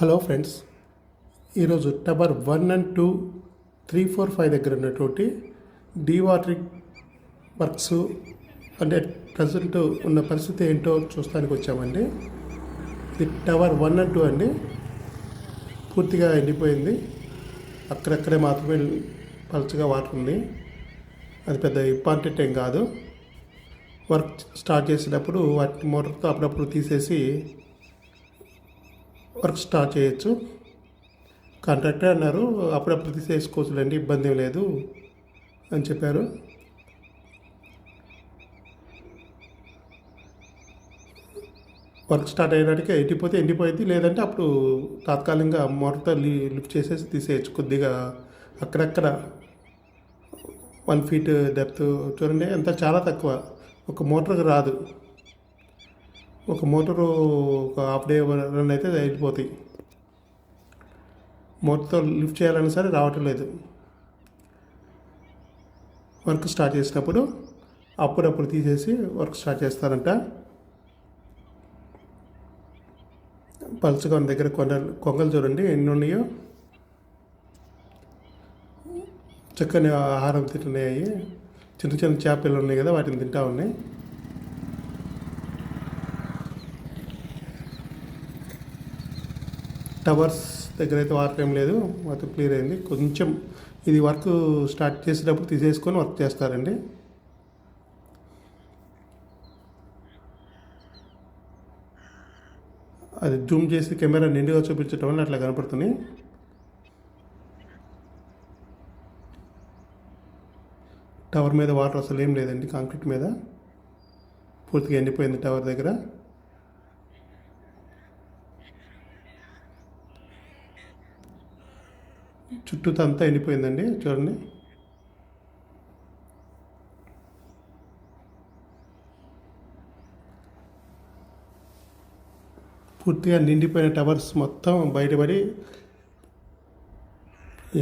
Hello friends, ఈరోజు tower 1 and 2, 3, 4, 5 దగ్గర ఉన్నటువంటి డీవాటరింగ్ వర్క్స్ అంటే ప్రజెంట్ ఉన్న పరిస్థితి ఏంటో చూస్తానికి వచ్చామండి. ఇది టవర్ 1 అండ్ 2 అండి. పూర్తిగా ఎండిపోయింది. అక్కడక్కడే మాత్రమే పలుచగా వాటర్ ఉంది. అది పెద్ద ఇంపార్టెంట్ ఏం కాదు. వర్క్ స్టార్ట్ చేసినప్పుడు వాటి మోటార్తో అప్పుడప్పుడు తీసేసి వర్క్ స్టార్ట్ చేయొచ్చు. కాంట్రాక్టర్ అన్నారు అప్పుడప్పుడు తీసేసుకోవచ్చులేండి, ఇబ్బంది ఏం లేదు అని చెప్పారు. వర్క్ స్టార్ట్ అయ్యేటికి ఎండిపోయింది, లేదంటే అప్పుడు తాత్కాలికంగా మోటార్తో లిఫ్ట్ చేసేసి తీసేయచ్చు. కొద్దిగా అక్కడక్కడ 1 ఫీట్ డెప్త్ చూడండి, ఎంత చాలా తక్కువ. ఒక మోటార్కి రాదు. ఒక మోటారు ఒక హాఫ్ డే రన్ అయితే వెళ్ళిపోతాయి. మోటార్తో లిఫ్ట్ చేయాలన్నా సరే రావటం లేదు. వర్క్ స్టార్ట్ చేసినప్పుడు అప్పుడప్పుడు తీసేసి వర్క్ స్టార్ట్ చేస్తారంట. పలుచగా ఉన్న దగ్గర కొంగలు చూడండి ఎన్ని ఉన్నాయో. చక్కని ఆహారం తింటున్నాయి. చిన్న చిన్న చేపలు ఉన్నాయి కదా, వాటిని తింటా ఉన్నాయి. టవర్స్ దగ్గర అయితే వాటర్ ఏం లేదు, మొత్తం క్లియర్ అయింది. కొంచెం ఇది వర్క్ స్టార్ట్ చేసేటప్పుడు తీసేసుకొని వర్క్ చేస్తారండి. అది జూమ్ చేసి కెమెరా నిండుగా చూపించడం వల్ల అట్లా కనపడుతుంది. టవర్ మీద వాటర్ అసలు ఏం లేదండి, కాంక్రీట్ మీద పూర్తిగా ఎండిపోయింది టవర్ దగ్గర. చుట్టూతో అంతా ఎండిపోయిందండి, చూడండి. పూర్తిగా నిండిపోయిన టవర్స్ మొత్తం బయటపడి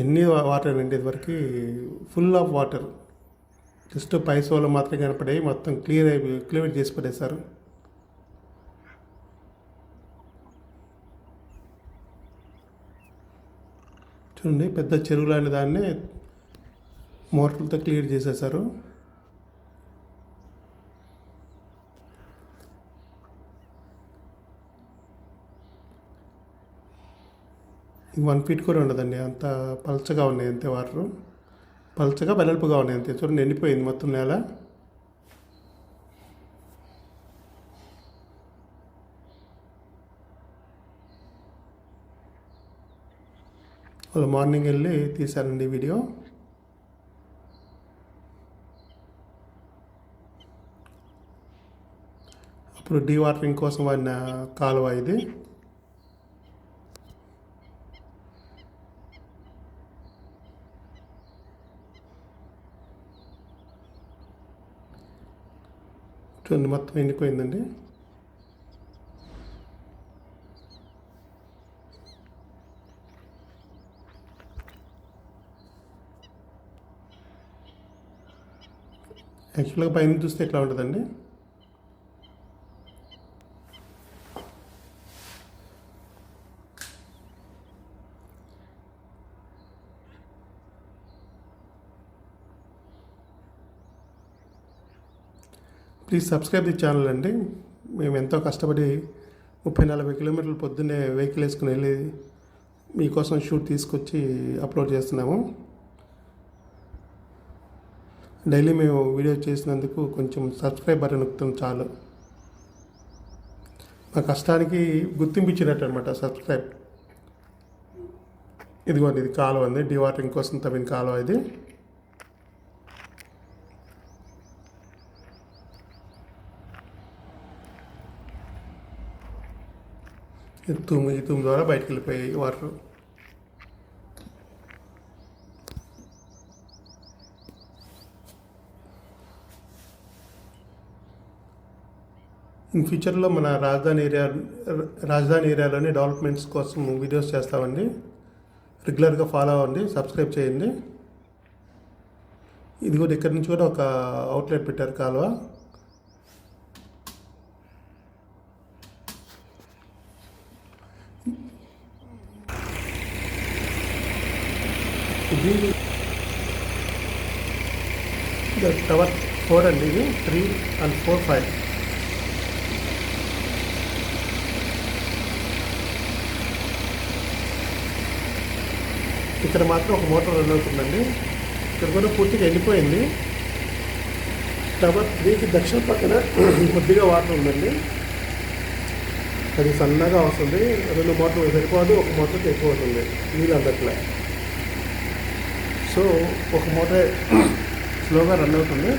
ఎన్ని వాటర్ అండి, ఇదివరకు ఫుల్ ఆఫ్ వాటర్. జస్ట్ పైసోలో మాత్రం కనపడాయి, మొత్తం క్లియర్ చేసి పడేశారు. చూడండి, పెద్ద చెరువు లాంటి దాన్ని మోటార్లతో క్లియర్ చేసేసారు. ఇది 1 ఫీట్ కూడా ఉండదండి, అంత పల్చగా ఉన్నాయి అంతే వాటరు. పల్చగా వెడల్పుగా ఉన్నాయి అంతే. చూడండి, ఎండిపోయింది మొత్తం నేల. వాళ్ళు మార్నింగ్ వెళ్ళి తీశారండి వీడియో. అప్పుడు డీవాటరింగ్ కోసం వాడిన కాలువ ఇది. చూడండి, మొత్తం ఎండిపోయిందండి. యాక్చువల్గా పైన చూస్తే ఎట్లా ఉంటుందండి. ప్లీజ్ సబ్స్క్రైబ్ ది ఛానల్ అండి. మేము ఎంతో కష్టపడి 30-40 కిలోమీటర్లు పొద్దున్నే వెహికల్ వేసుకుని వెళ్ళి మీకోసం షూట్ తీసుకొచ్చి అప్లోడ్ చేస్తున్నాము. డైలీ మేము వీడియో చేసినందుకు కొంచెం సబ్స్క్రైబ్ బటన్ నొక్కుతాం చాలు. మా కష్టానికి గుర్తింపు ఇచ్చినట్టు అనమాట సబ్స్క్రైబ్. ఇదిగోండి, ఇది కాలువ అండి, డీవాటరింగ్ కోసం తవ్విన కాలువ ఇది. ఈ తూము ద్వారా బయటకు వెళ్ళిపోయాయి వాటర్. ఇన్ ఫ్యూచర్లో మన రాజధాని ఏరియాలోని డెవలప్మెంట్స్ కోసం వీడియోస్ చేస్తామండి. రెగ్యులర్గా ఫాలో అవ్వండి, సబ్స్క్రైబ్ చేయండి. ఇది కూడా ఇక్కడ నుంచి కూడా ఒక అవుట్లెట్ పెట్టారు కాలువ. ఇది టవర్ 4 అండి, ఇది 3 and 4, 5. ఇక్కడ మాత్రం ఒక మోటార్ రన్ అవుతుందండి. ఇక్కడ కూడా పూర్తిగా ఎండిపోయింది. టవర్ 3కి దక్షిణ పక్కన కొద్దిగా వాటర్ ఉందండి. అది సన్నగా వస్తుంది. 2 మోటార్లు సరిపోదు, ఒక మోటార్కి ఎక్కువ అవుతుంది నీళ్ళు అందట్లే. సో ఒక మోటార్ స్లోగా రన్ అవుతుంది.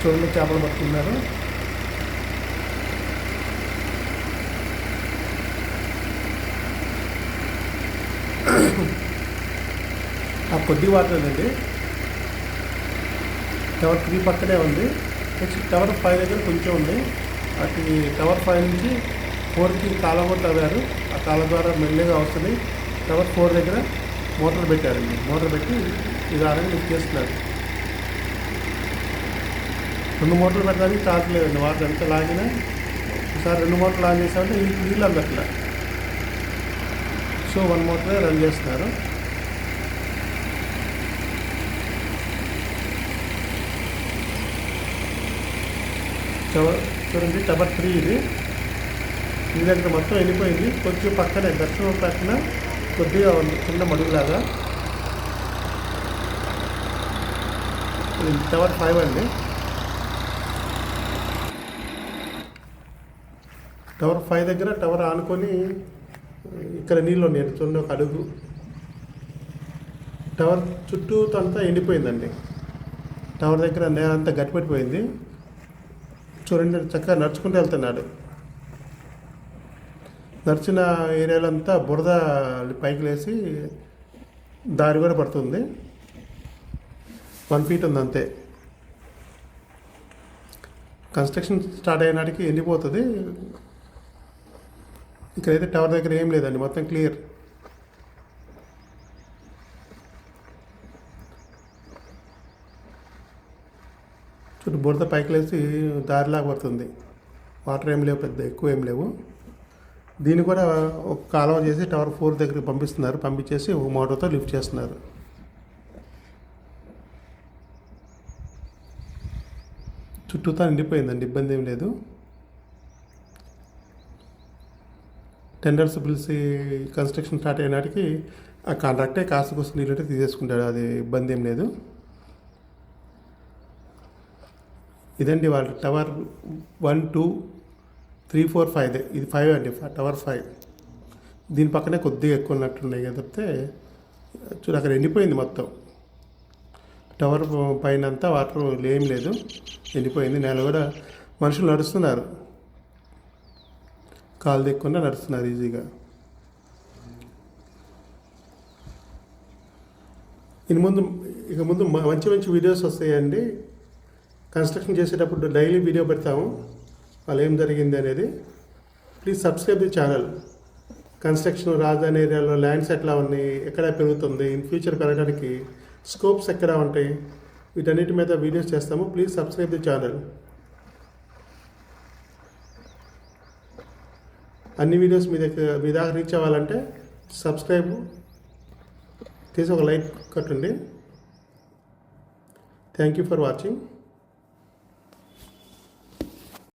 చూడండి, చేపలు పట్టుకున్నారు. ఆ కొద్ది వాటర్ అండి. టవర్ 3 పక్కనే ఉంది. నెక్స్ట్ టవర్ 5 దగ్గర కొంచెం ఉంది. అటు టవర్ 5 నుంచి 4కి కాలం కూడా తవ్వారు. ఆ కాలం ద్వారా మెల్లగా వస్తుంది. టవర్ 4 దగ్గర మోటార్ పెట్టారండి. మోటార్ పెట్టి నిదానంగా లిఫ్ట్ చేస్తున్నారు. 2 మోటార్లు పెట్టడానికి ఛార్జ్ లేదండి. వాటర్ ఎంత లాగినా ఒకసారి 2 మోటార్లు ఆన్ చేసామంటే నీళ్ళు అందట్లే. సో 1 మోటరే రన్ చేస్తున్నారు. చూడండి, టవర్ 3 ఇది. ఈ దగ్గర మొత్తం వెళ్ళిపోయింది. కొంచెం పక్కనే దక్షిణ పక్కన కొద్దిగా ఉంది, చిన్న మడుగులాగా. టవర్ 5 అండి. టవర్ 5 దగ్గర టవర్ ఆనుకొని ఇక్కడ నీళ్ళు ఉన్నాయి. చూడండి, ఒక అడుగు. టవర్ చుట్టూ అంతా ఎండిపోయిందండి. టవర్ దగ్గర నేల అంతా గట్టిపడిపోయింది. చూడండి, చక్కగా నడుచుకుంటూ వెళ్తున్నాడు. నడిచిన ఏరియాలో అంతా బురద పైకి లేసి దారి కూడా పడుతుంది. 1 feet ఉంది అంతే. కన్స్ట్రక్షన్ స్టార్ట్ అయినాటికి ఎండిపోతుంది. ఇక్కడైతే టవర్ దగ్గర ఏం లేదండి, మొత్తం క్లియర్. చుట్టూ బురద పైకి లేసి దారిలాగా పడుతుంది. వాటర్ ఏం లేవు, పెద్ద ఎక్కువ ఏం లేవు. దీన్ని కూడా ఒక కాలువ చేసి టవర్ 4 దగ్గరికి పంపిస్తున్నారు. పంపించేసి ఒక మోటార్తో లిఫ్ట్ చేస్తున్నారు. చుట్టూతా నిండిపోయిందండి, ఇబ్బంది ఏం లేదు. టెండర్స్ పిలిచి కన్స్ట్రక్షన్ స్టార్ట్ అయినాటికి ఆ కాంట్రాక్టే కాస్త కోసం నీళ్ళు తీసేసుకుంటాడు. అది ఇబ్బంది ఏం లేదు. ఇదండి వాళ్ళ టవర్ 1, 2, 3, 4, 5. ఇది 5 అండి, టవర్ 5. దీని పక్కనే కొద్దిగా ఎక్కువ ఉన్నట్టున్నాయి కదా తప్పితే చూడు అక్కడ ఎండిపోయింది మొత్తం. టవర్ పైన అంతా వాటర్ ఏం లేదు, ఎండిపోయింది. నేల కూడా మనుషులు నడుస్తున్నారు, కాలు దిక్కుండా నడుస్తున్నారు ఈజీగా. ఇక ముందు మంచి మంచి వీడియోస్ వస్తాయండి. కన్స్ట్రక్షన్ చేసేటప్పుడు డైలీ వీడియో పెడతాము, వాళ్ళు ఏం జరిగింది అనేది. Please subscribe the channel. Construction రాజధాని ఏరియాలో ల్యాండ్స్ ఎట్లా ఉన్నాయి, ఎక్కడ పెరుగుతుంది, ఇన్ ఫ్యూచర్ పెరగడానికి స్కోప్స్ ఎక్కడ ఉంటాయి, వీటన్నిటి మీద వీడియోస్ చేస్తాము. Please subscribe the channel. అన్ని వీడియోస్ మీ దాకా రీచ్ అవ్వాలంటే సబ్స్క్రైబ్ చేసి ఒక లైక్ కొట్టండి. Thank you for watching.